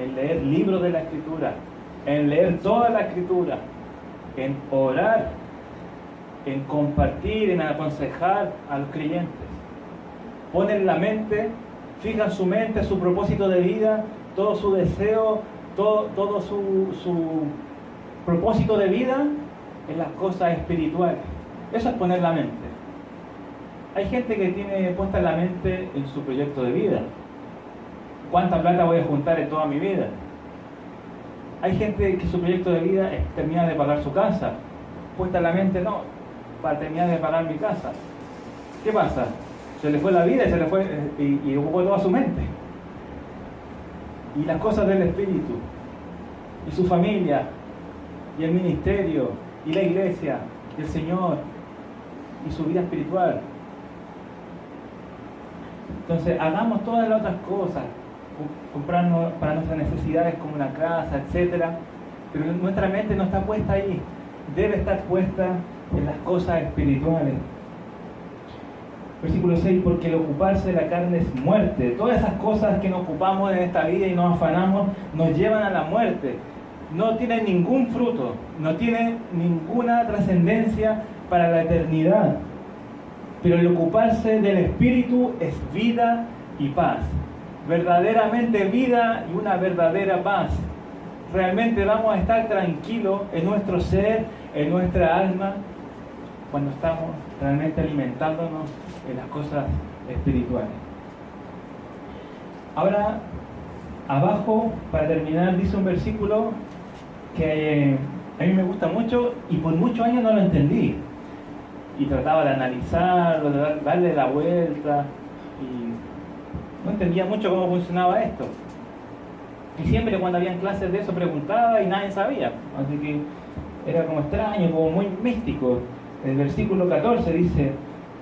en leer libros de la Escritura, en leer toda la Escritura, en orar, en compartir, en aconsejar a los creyentes. Ponen la mente, fijan su mente, su propósito de vida, todo su deseo, todo su propósito de vida en las cosas espirituales. Eso es poner la mente. Hay gente que tiene puesta la mente en su proyecto de vida. ¿Cuánta plata voy a juntar en toda mi vida? Hay gente que su proyecto de vida es terminar de pagar su casa. Puesta la mente, no, para terminar de pagar mi casa. ¿Qué pasa? Se le fue la vida y se le fue y ocupó toda su mente. Y las cosas del Espíritu, y su familia, y el ministerio, y la iglesia, y el Señor, y su vida espiritual. Entonces, hagamos todas las otras cosas, comprarnos para nuestras necesidades como una casa, etc. Pero nuestra mente no está puesta ahí, debe estar puesta en las cosas espirituales. Versículo 6, porque el ocuparse de la carne es muerte. Todas esas cosas que nos ocupamos en esta vida y nos afanamos nos llevan a la muerte. No tienen ningún fruto, no tienen ninguna trascendencia para la eternidad. Pero el ocuparse del Espíritu es vida y paz. Verdaderamente vida y una verdadera paz. Realmente vamos a estar tranquilos en nuestro ser, en nuestra alma, cuando estamos realmente alimentándonos en las cosas espirituales. Ahora, abajo, para terminar, dice un versículo que a mí me gusta mucho y por muchos años no lo entendí. Y trataba de analizarlo, de darle la vuelta, y no entendía mucho cómo funcionaba esto. Y siempre cuando habían clases de eso preguntaba y nadie sabía. Así que era como extraño, como muy místico. El versículo 14 dice,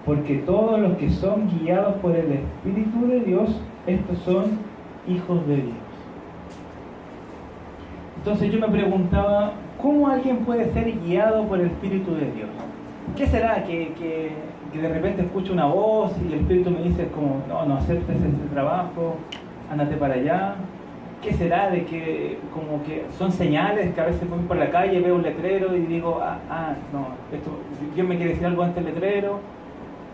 porque todos los que son guiados por el Espíritu de Dios, estos son hijos de Dios. Entonces yo me preguntaba, ¿cómo alguien puede ser guiado por el Espíritu de Dios? ¿Qué será? Que de repente escucho una voz y el Espíritu me dice como, no aceptes ese trabajo, ándate para allá. ¿Qué será? De que como que son señales que a veces voy por la calle, veo un letrero y digo, no, esto, Dios me quiere decir algo ante el letrero.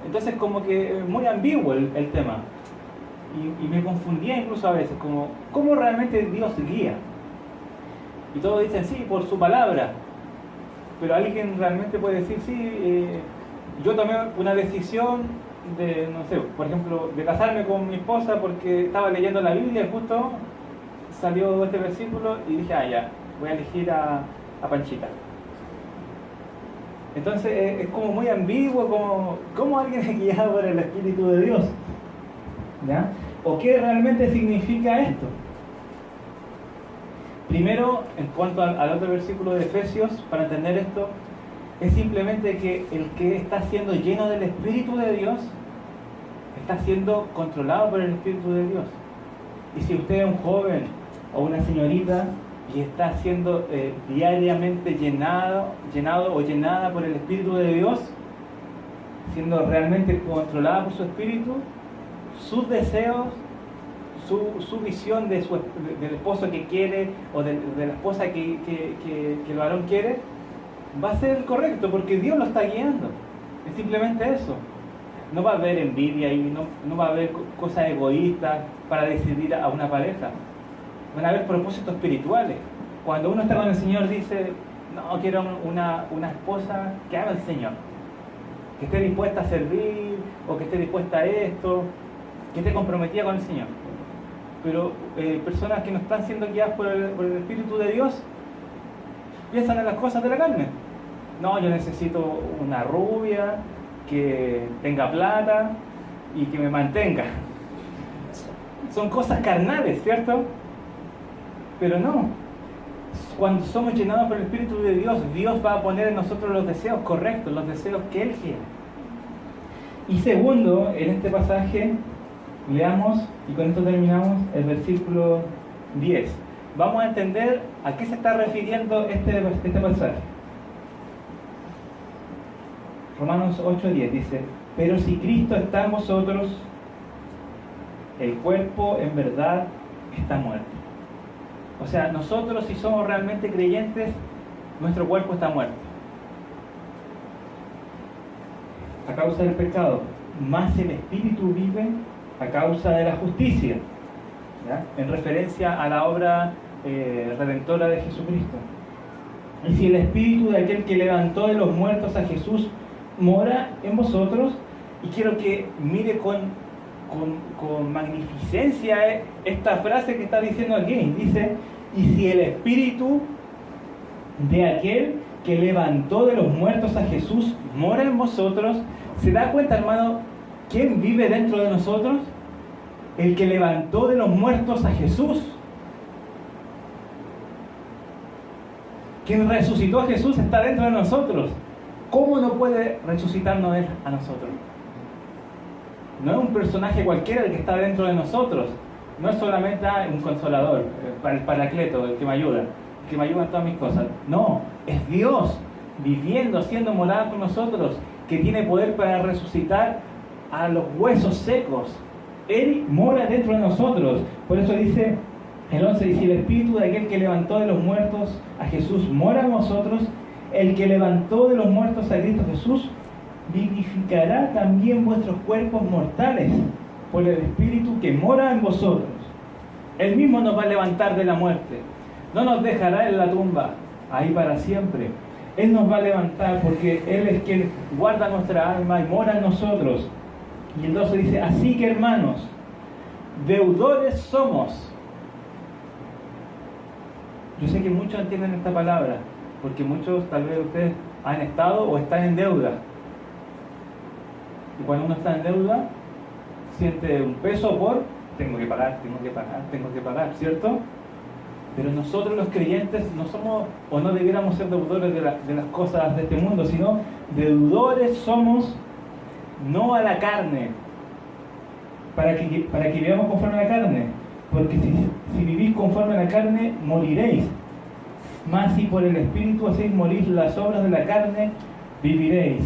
Entonces como que es muy ambiguo el tema. Y me confundía incluso a veces, como, ¿cómo realmente Dios guía? Y todos dicen, sí, por su palabra. Pero alguien realmente puede decir, sí, yo tomé una decisión de, no sé, por ejemplo, de casarme con mi esposa porque estaba leyendo la Biblia y justo salió este versículo y dije, ya, voy a elegir a Panchita. Entonces es como muy ambiguo, como alguien es guiado por el Espíritu de Dios, ¿ya? ¿O qué realmente significa esto? Primero, en cuanto al otro versículo de Efesios, para entender esto, es simplemente que el que está siendo lleno del Espíritu de Dios está siendo controlado por el Espíritu de Dios. Y si usted es un joven o una señorita y está siendo diariamente llenado o llenada por el Espíritu de Dios, siendo realmente controlada por su Espíritu, sus deseos, su visión del esposo que quiere o de la esposa que el varón quiere, va a ser correcto porque Dios lo está guiando. Es simplemente eso. No va a haber envidia y no va a haber cosas egoístas para decidir a una pareja. Van a haber propósitos espirituales. Cuando uno está con el Señor dice, no, quiero una esposa que haga el Señor, que esté dispuesta a servir o que esté dispuesta a esto, que esté comprometida con el Señor. Pero personas que no están siendo guiadas por el Espíritu de Dios piensan en las cosas de la carne. No, yo necesito una rubia que tenga plata y que me mantenga. Son cosas carnales, ¿cierto? Pero no. Cuando somos llenados por el Espíritu de Dios, Dios va a poner en nosotros los deseos correctos, los deseos que Él quiere. Y segundo, en este pasaje, leamos, y con esto terminamos, el versículo 10. Vamos a entender a qué se está refiriendo este pasaje. Romanos 8:10 dice, pero si Cristo está en vosotros, el cuerpo en verdad está muerto. O sea, nosotros si somos realmente creyentes, nuestro cuerpo está muerto a causa del pecado, más el Espíritu vive a causa de la justicia, ¿ya? En referencia a la obra redentora de Jesucristo. Y si el Espíritu de aquel que levantó de los muertos a Jesús mora en vosotros, y quiero que mire con magnificencia esta frase que está diciendo aquí, dice, y si el Espíritu de aquel que levantó de los muertos a Jesús mora en vosotros, ¿se da cuenta, hermano, quién vive dentro de nosotros? El que levantó de los muertos a Jesús. Quien resucitó a Jesús está dentro de nosotros. ¿Cómo no puede resucitarnos Él a nosotros? No es un personaje cualquiera el que está dentro de nosotros. no es solamente un consolador, el paracleto, el que me ayuda en todas mis cosas. No, es Dios viviendo, haciendo morada con nosotros, que tiene poder para resucitar a los huesos secos. Él mora dentro de nosotros. Por eso dice el 11, dice: el espíritu de aquel que levantó de los muertos a Jesús mora en nosotros. El que levantó de los muertos a Cristo Jesús vivificará también vuestros cuerpos mortales por el espíritu que mora en vosotros. Él mismo nos va a levantar de la muerte. No nos dejará en la tumba ahí para siempre. Él nos va a levantar porque Él es quien guarda nuestra alma y mora en nosotros. Y el 12 dice: así que, hermanos, deudores somos. Yo sé que muchos entienden esta palabra, porque muchos, tal vez ustedes, han estado o están en deuda. Y cuando uno está en deuda, siente un peso por tengo que pagar, ¿cierto? Pero nosotros los creyentes no somos, o no debiéramos ser deudores de las cosas de este mundo, sino deudores somos, no a la carne, para que vivamos conforme a la carne, porque si vivís conforme a la carne, moriréis. Mas si por el Espíritu hacéis morir las obras de la carne, viviréis.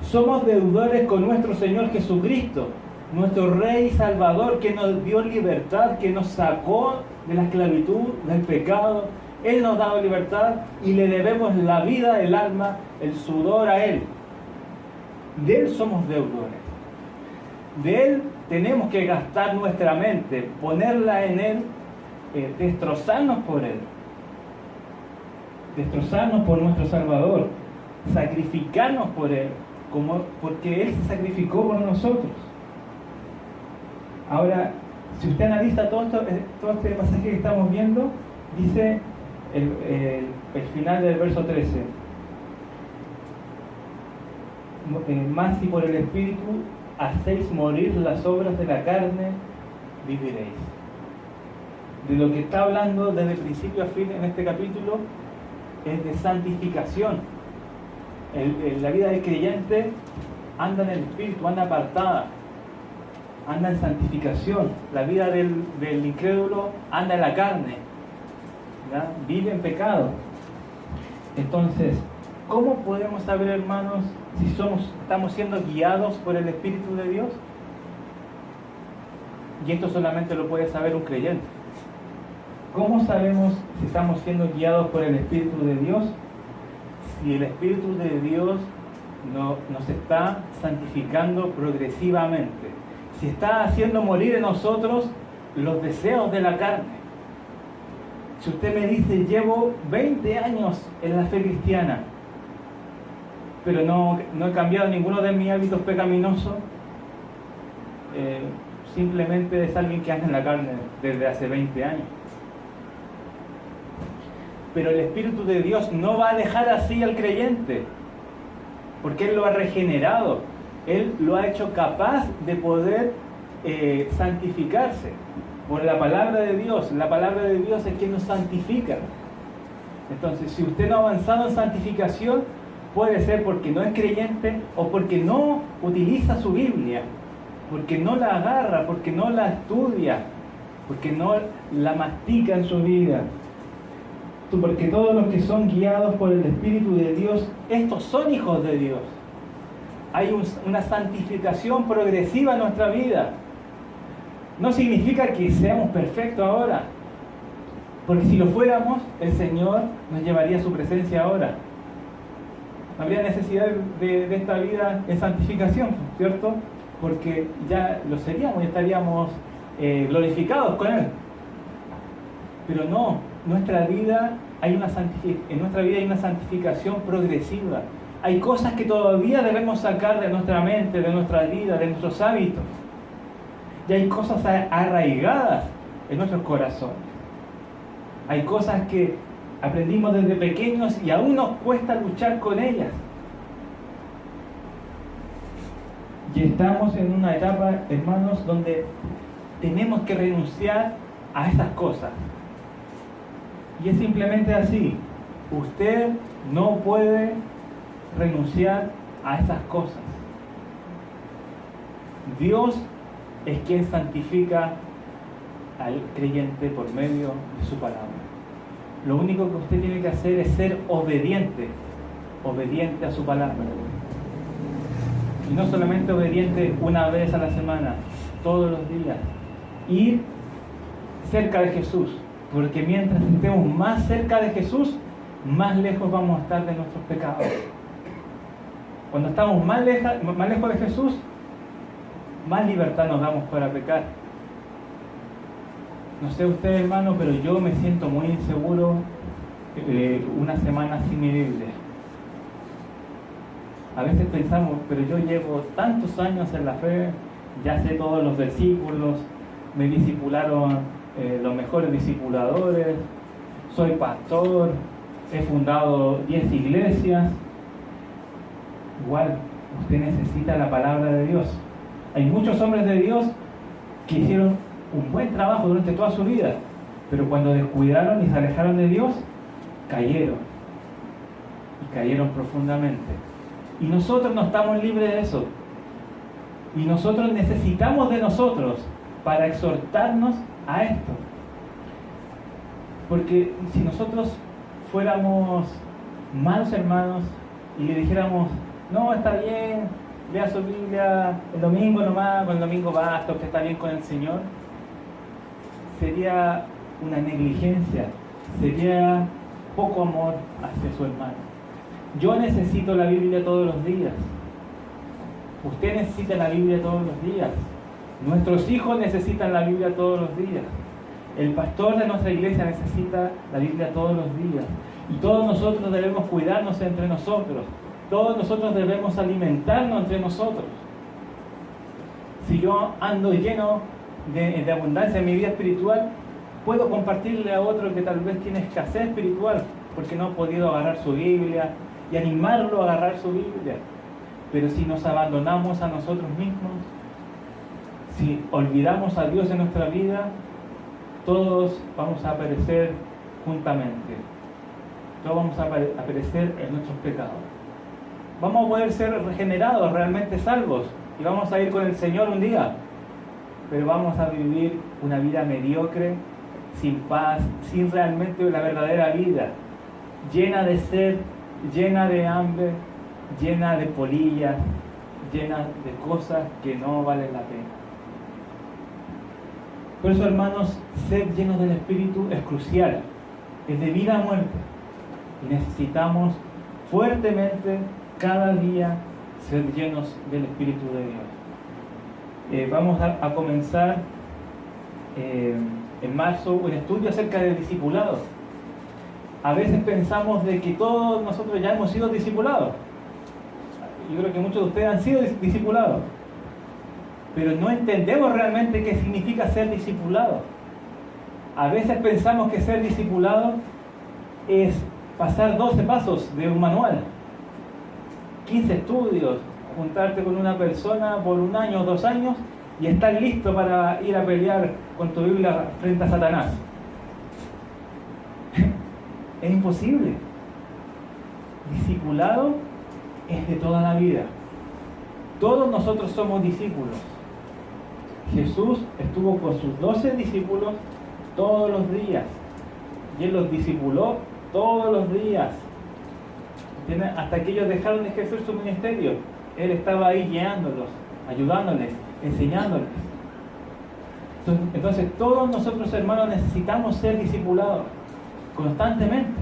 Somos deudores con nuestro Señor Jesucristo, nuestro Rey y Salvador, que nos dio libertad, que nos sacó de la esclavitud, del pecado. Él nos ha dado libertad y le debemos la vida, el alma, el sudor a Él. De Él somos deudores. De Él tenemos que gastar nuestra mente, ponerla en Él, destrozarnos por Él, destrozarnos por nuestro Salvador, sacrificarnos por Él, porque Él se sacrificó por nosotros. Ahora, si usted analiza todo este pasaje que estamos viendo, dice el final del verso 13: más si por el Espíritu hacéis morir las obras de la carne, viviréis. De lo que está hablando desde principio a fin en este capítulo es de santificación. La vida del creyente anda en el Espíritu, anda apartada, anda en santificación. La vida del incrédulo anda en la carne, ¿ya? Vive en pecado. Entonces, ¿cómo podemos saber, hermanos, si estamos siendo guiados por el Espíritu de Dios? Y esto solamente lo puede saber un creyente. ¿Cómo sabemos si estamos siendo guiados por el Espíritu de Dios? Si el Espíritu de Dios nos está santificando progresivamente. Si está haciendo morir en nosotros los deseos de la carne. Si usted me dice: llevo 20 años en la fe cristiana, pero no he cambiado ninguno de mis hábitos pecaminosos, simplemente es alguien que anda en la carne desde hace 20 años. Pero el Espíritu de Dios no va a dejar así al creyente, porque Él lo ha regenerado, Él lo ha hecho capaz de poder santificarse por la palabra de Dios. La palabra de Dios es quien nos santifica. Entonces, si usted no ha avanzado en santificación, puede ser porque no es creyente o porque no utiliza su Biblia, porque no la agarra, porque no la estudia, porque no la mastica en su vida. Porque todos los que son guiados por el Espíritu de Dios, estos son hijos de Dios. Hay una santificación progresiva en nuestra vida. No significa que seamos perfectos ahora, porque si lo fuéramos, el Señor nos llevaría a su presencia ahora. No habría necesidad de esta vida en santificación, ¿cierto? Porque ya lo seríamos y estaríamos glorificados con Él. Pero no, en nuestra vida hay una santificación progresiva. Hay cosas que todavía debemos sacar de nuestra mente, de nuestra vida, de nuestros hábitos. Y hay cosas arraigadas en nuestros corazones. Hay cosas que aprendimos desde pequeños y aún nos cuesta luchar con ellas. Y estamos en una etapa, hermanos, donde tenemos que renunciar a esas cosas. Y es simplemente así. Usted no puede renunciar a esas cosas. Dios es quien santifica al creyente por medio de su palabra. Lo único que usted tiene que hacer es ser obediente a su palabra. Y no solamente obediente una vez a la semana, todos los días. Ir cerca de Jesús, porque mientras estemos más cerca de Jesús, más lejos vamos a estar de nuestros pecados. Cuando estamos más lejos de Jesús, más libertad nos damos para pecar. No sé usted, hermano, pero yo me siento muy inseguro una semana sin mi Biblia. A veces pensamos, pero yo llevo tantos años en la fe, ya sé todos los versículos, me discipularon los mejores discipuladores, soy pastor, he fundado 10 iglesias. Igual, usted necesita la palabra de Dios. Hay muchos hombres de Dios que hicieron un buen trabajo durante toda su vida, pero cuando descuidaron y se alejaron de Dios, cayeron. Y cayeron profundamente. Y nosotros no estamos libres de eso. Y nosotros necesitamos de nosotros para exhortarnos a esto. Porque si nosotros fuéramos malos hermanos y le dijéramos, no, está bien, lea su Biblia el domingo nomás, con el domingo basta, usted está bien con el Señor, sería una negligencia, sería poco amor hacia su hermano. Yo necesito la Biblia todos los días. Usted necesita la Biblia todos los días. Nuestros hijos necesitan la Biblia todos los días. El pastor de nuestra iglesia necesita la Biblia todos los días. Y todos nosotros debemos cuidarnos entre nosotros. Todos nosotros debemos alimentarnos entre nosotros. Si yo ando lleno de abundancia en mi vida espiritual, puedo compartirle a otro que tal vez tiene escasez espiritual porque no ha podido agarrar su Biblia y animarlo a agarrar su Biblia. Pero si nos abandonamos a nosotros mismos, si olvidamos a Dios en nuestra vida, todos vamos a perecer juntamente. Todos vamos a perecer en nuestros pecados. Vamos a poder ser regenerados, realmente salvos, y vamos a ir con el Señor un día, pero vamos a vivir una vida mediocre, sin paz, sin realmente la verdadera vida, llena de sed, llena de hambre, llena de polillas, llena de cosas que no valen la pena. Por eso, hermanos, ser llenos del Espíritu es crucial, es de vida a muerte, y necesitamos fuertemente cada día ser llenos del Espíritu de Dios. Vamos a comenzar en marzo un estudio acerca del discipulado. A veces pensamos de que todos nosotros ya hemos sido discipulados. Yo creo que muchos de ustedes han sido discipulados, pero no entendemos realmente qué significa ser discipulado. A veces pensamos que ser discipulado es pasar 12 pasos de un manual, 15 estudios, juntarte con una persona por 1 año o 2 años y estar listo para ir a pelear con tu Biblia frente a Satanás. Es imposible. Discipulado es de toda la vida. Todos nosotros somos discípulos. Jesús estuvo con sus 12 discípulos todos los días y Él los discipuló todos los días hasta que ellos dejaron de ejercer su ministerio. Él estaba ahí guiándolos, ayudándoles, enseñándoles. Entonces todos nosotros, hermanos, necesitamos ser discipulados constantemente,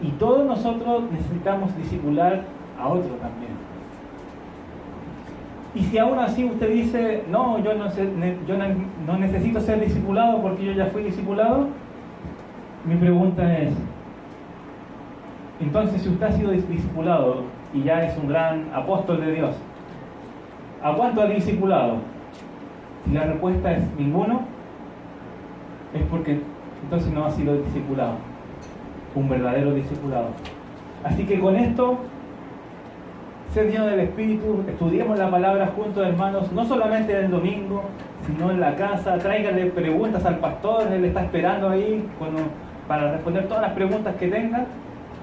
y todos nosotros necesitamos discipular a otro también. Y si aún así usted dice, no, yo no necesito ser discipulado porque yo ya fui discipulado, mi pregunta es, entonces si usted ha sido discipulado y ya es un gran apóstol de Dios, ¿a cuánto ha discipulado? Si la respuesta es ninguno, es porque entonces no ha sido discipulado, un verdadero discipulado. Así que con esto, ser lleno del Espíritu, estudiemos la palabra juntos, hermanos, no solamente el domingo, sino en la casa. Tráigale preguntas al pastor, él está esperando ahí para responder todas las preguntas que tenga,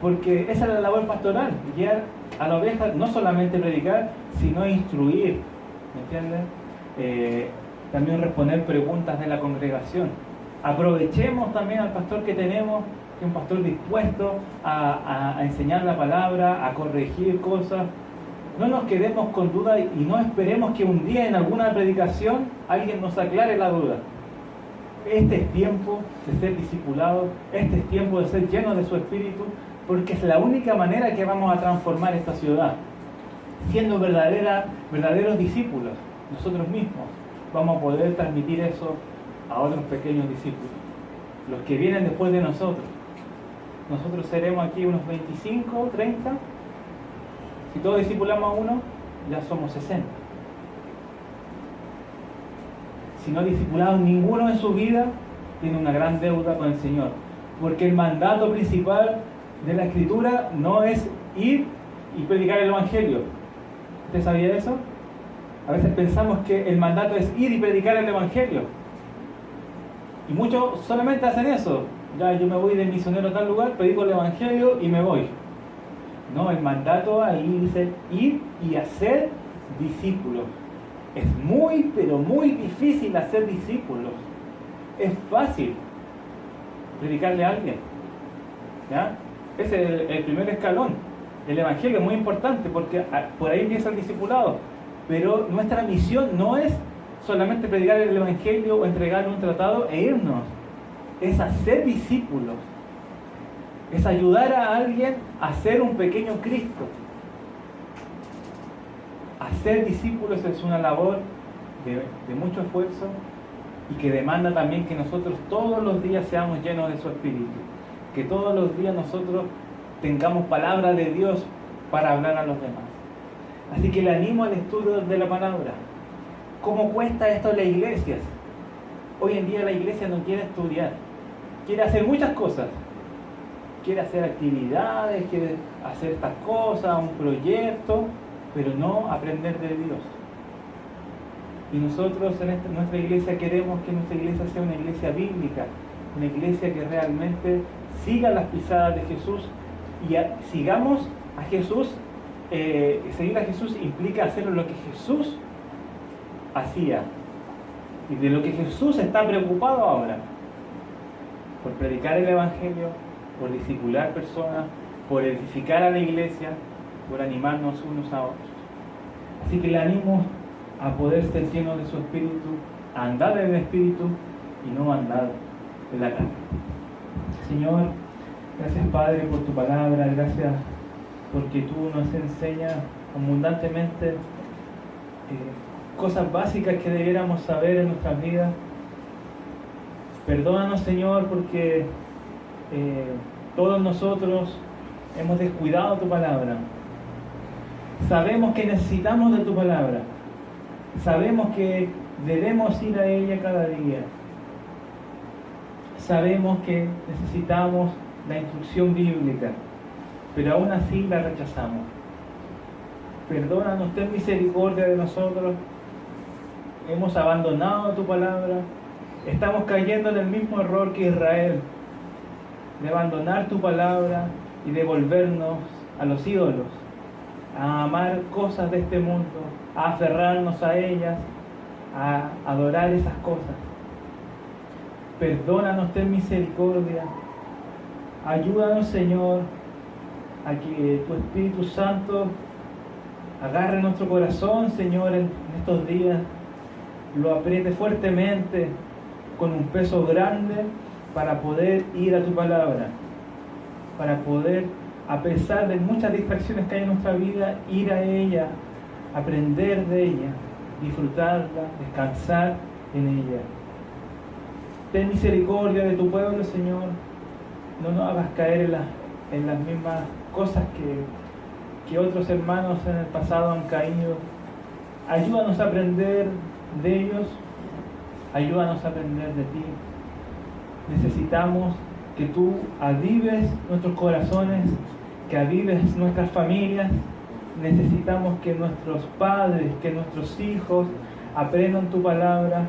porque esa es la labor pastoral, guiar a la oveja, no solamente predicar, sino instruir, ¿me entienden? También responder preguntas de la congregación. Aprovechemos también al pastor que tenemos, que es un pastor dispuesto a enseñar la palabra, a corregir cosas. No nos quedemos con dudas y no esperemos que un día en alguna predicación alguien nos aclare la duda. Este es tiempo de ser discipulados, este es tiempo de ser llenos de su Espíritu, porque es la única manera que vamos a transformar esta ciudad. Siendo verdaderos discípulos, nosotros mismos vamos a poder transmitir eso a otros pequeños discípulos, los que vienen después de nosotros. Nosotros seremos aquí unos 25, 30. Si todos discipulamos a uno, ya somos 60. Si no discipularon ninguno en su vida, tiene una gran deuda con el Señor. Porque el mandato principal de la Escritura no es ir y predicar el Evangelio. ¿Usted sabía eso? A veces pensamos que el mandato es ir y predicar el Evangelio. Y muchos solamente hacen eso. Ya, yo me voy de misionero a tal lugar, predico el Evangelio y me voy. No, el mandato ahí dice ir y hacer discípulos. Es muy, pero muy difícil hacer discípulos. Es fácil predicarle a alguien. ¿Ya? Ese es el primer escalón. El Evangelio es muy importante porque por ahí empieza el discipulado. Pero nuestra misión no es solamente predicar el Evangelio o entregarle un tratado e irnos. Es hacer discípulos. Es ayudar a alguien a ser un pequeño Cristo. Hacer discípulos es una labor de mucho esfuerzo y que demanda también que nosotros todos los días seamos llenos de su Espíritu. Que todos los días nosotros tengamos palabra de Dios para hablar a los demás. Así que le animo al estudio de la palabra. ¿Cómo cuesta esto en las iglesias? Hoy en día la iglesia no quiere estudiar. Quiere hacer muchas cosas. Quiere hacer actividades, quiere hacer estas cosas, un proyecto, pero no aprender de Dios. Y nosotros en nuestra iglesia queremos que nuestra iglesia sea una iglesia bíblica, una iglesia que realmente siga las pisadas de Jesús y sigamos a Jesús. Seguir a Jesús implica hacer lo que Jesús hacía y de lo que Jesús está preocupado ahora, por predicar el Evangelio, por discipular personas, por edificar a la iglesia, por animarnos unos a otros. Así que le animo a poder ser lleno de su Espíritu, a andar en el Espíritu y no andar en la carne. Señor, gracias Padre por tu palabra, gracias porque tú nos enseñas abundantemente cosas básicas que debiéramos saber en nuestras vidas. Perdónanos Señor porque todos nosotros hemos descuidado tu palabra. Sabemos que necesitamos de tu palabra. Sabemos que debemos ir a ella cada día. Sabemos que necesitamos la instrucción bíblica, pero aún así la rechazamos. Perdónanos, ten misericordia de nosotros. Hemos abandonado tu palabra. Estamos cayendo en el mismo error que Israel, de abandonar tu palabra y de volvernos a los ídolos, a amar cosas de este mundo, a aferrarnos a ellas, a adorar esas cosas. Perdónanos, ten misericordia. Ayúdanos, Señor, a que tu Espíritu Santo agarre nuestro corazón, Señor, en estos días, lo apriete fuertemente con un peso grande para poder ir a tu palabra, para poder, a pesar de muchas distracciones que hay en nuestra vida, ir a ella, aprender de ella, disfrutarla, descansar en ella. Ten misericordia de tu pueblo, Señor. No nos hagas caer en las mismas cosas que otros hermanos en el pasado han caído. Ayúdanos a aprender de ellos. Ayúdanos a aprender de ti. Necesitamos que tú avives nuestros corazones, que avives nuestras familias. Necesitamos que nuestros padres, que nuestros hijos aprendan tu palabra,